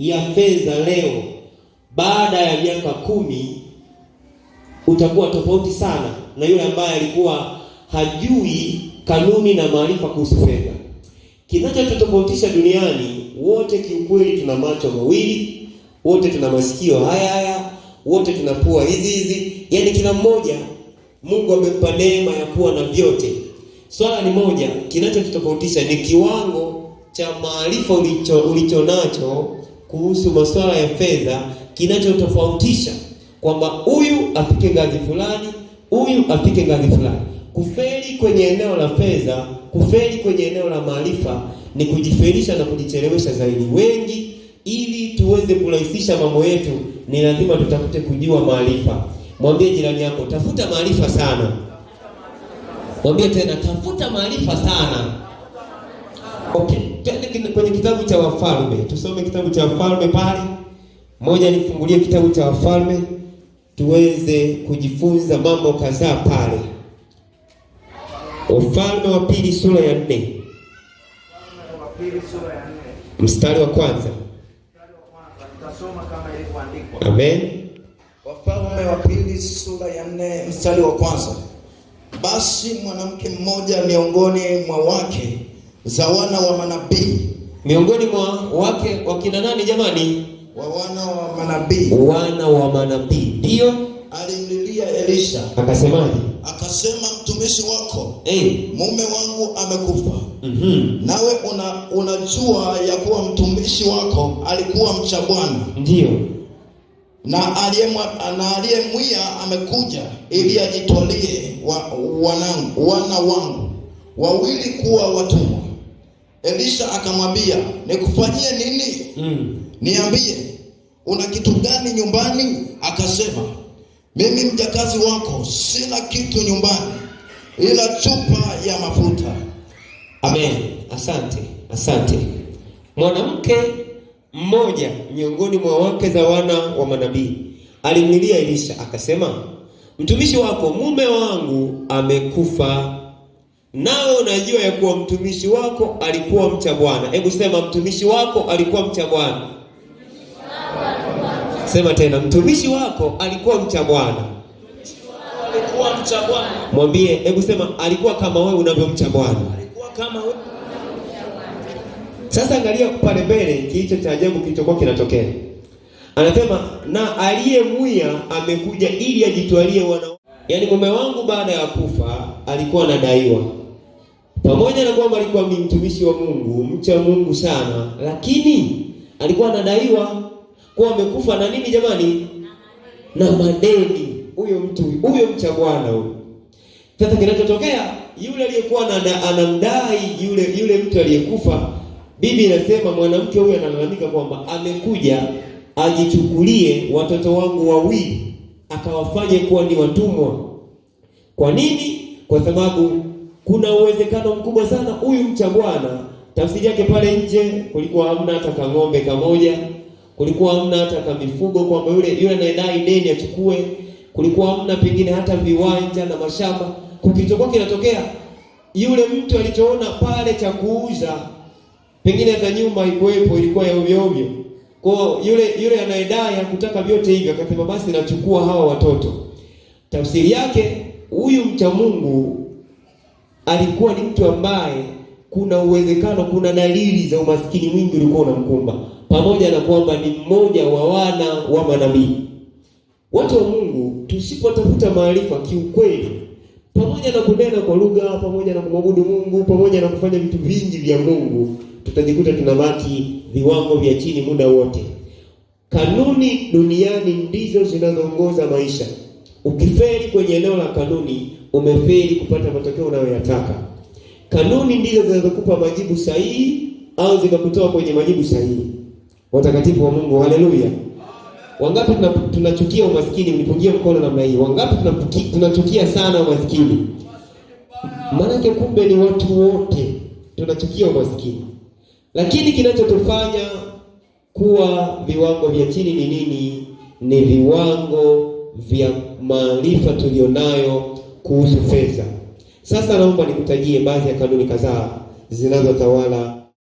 ya fedha leo baada ya miaka 10 utakuwa tofauti sana na yule ambaye alikuwa hajui kanuni na maarifa kuhusu fedha. Kinachotofautisha duniani, wote kiukweli tuna macho mawili, wote tuna masikio haya, wote tuna pua hizi. Yaani kila mmoja Mungu amempa neema ya kuwa na vyote. Swala ni moja, kinachotofautisha ni kiwango cha maarifa ulicho nacho kuhusu masuala ya fedha. Kinachotofautisha kwamba huyu afike ngazi fulani, huyu afike ngazi fulani. Kufeli kwenye eneo la fedha, kufeli kwenye eneo la maarifa ni kujifelisha na kujichelewesha zaidi. Wengi, ili tuweze kurahisisha mambo yetu, ni lazima tutafute kujua maarifa. Mwambie jirani yako, tafuta maarifa sana. Mwambie tena, tafuta maarifa sana. Okay, twende kwenye kitabu cha Wafalme. Tusome kitabu cha Wafalme pale. Moja, nifungulie kitabu cha Wafalme tuweze kujifunza mambo kadhaa pale. Wafalme wa pili sura ya 4. Mstari wa kwanza. Nitasoma kama ilivyoandikwa. Amen. Wafalme wa pili sura ya 4 mstari wa kwanza. Basi mwanamke mmoja miongoni mwa wake za wana wa manabii. Miongoni mwa wake wakina nani jamani? Wa wana wa manabii. Wana wa manabii. Ndio. Alimlilia Elisha. Akasemaje? Akasema, mtumishi wako mume wangu amekufa. Nawe unajua ya kuwa mtumishi wako alikuwa mcha Bwana. Ndio. Na aliyemwia amekuja ili ajitolie wana wangu wawili kuwa watumwa. Elisha akamwambia, nikufanyie nini? Niambie, una kitu gani nyumbani? Akasema, mimi mjakazi wako sina kitu nyumbani ila chupa ya mafuta. Amen. Asante. Mwanamke mmoja miongoni mwa wake za wana wa manabii alimlilia Elisha akasema, mtumishi wako mume wangu amekufa, nawe unajua ya kuwa mtumishi wako alikuwa mcha Bwana. Hebu sema, mtumishi wako alikuwa mcha Bwana. Sema tena, mtumishi wako alikuwa mcha Bwana. Alikuwa mcha Bwana. Mwambie, hebu sema, alikuwa kama wewe unavyomcha Bwana. Alikuwa kama wewe. Sasa angalia pale mbele kilicho cha ajabu kilichokuwa kinatokea. Anasema, na aliyemwia amekuja ili ajitwalie wana. Yaani mume wangu baada ya kufa alikuwa anadaiwa. Pamoja na kwamba alikuwa ni mtumishi wa Mungu, mcha Mungu sana, lakini alikuwa anadaiwa kwa amekufa na nini jamani? Na madeni. Huyo mcha Bwana huyo. Sasa kinachotokea, yule aliyekuwa anamdai yule mtu aliyekufa, Biblia inasema mwanamke huyo analalamika kwamba amekuja ajichukulie watoto wangu wawili akawafanye kuwa ni watumwa. Kwa nini? Kwa sababu kuna uwezekano mkubwa sana huyu mcha Bwana, tafsiri yake pale nje kulikuwa hamna hata kang'ombe kamoja, kulikuwa hamna hata kamifugo kwamba yule anayedai deni achukue, kulikuwa hamna pengine hata viwanja na mashamba. Kilichokuwa kinatokea, yule mtu alichoona pale cha kuuza, pengine hata nyumba ikuwepo ilikuwa ya ovyo. Kwa yule anayedai hakutaka vyote hivyo, akasema basi nachukua hawa watoto. Tafsiri yake, huyu mcha Mungu alikuwa ni mtu ambaye kuna uwezekano, kuna dalili za umaskini mwingi ulikuwa unamkumba, pamoja na kwamba ni mmoja wa wana wa manabii. Watu wa Mungu, tusipotafuta maarifa kiukweli, pamoja na kunena kwa lugha, pamoja na kumwabudu Mungu, pamoja na kufanya vitu vingi vya Mungu, tutajikuta tunabaki viwango vya chini muda wote. Kanuni duniani ndizo zinazoongoza maisha. Ukifeli kwenye eneo la kanuni, umefeli kupata matokeo unayoyataka. Kanuni ndizo zinazokupa majibu sahihi au zikakutoa kwenye majibu sahihi. Watakatifu wa Mungu, haleluya. Wangapi tunachukia umaskini? Mnipungie mkono namna hii. Wangapi tunachukia sana umaskini? Maana kumbe ni watu wote tunachukia umaskini. Lakini kinachotufanya kuwa viwango vya chini ni nini? Ni viwango vya maarifa tulionayo kuhusu fedha. Sasa naomba nikutajie baadhi ya kanuni kadhaa zinazotawala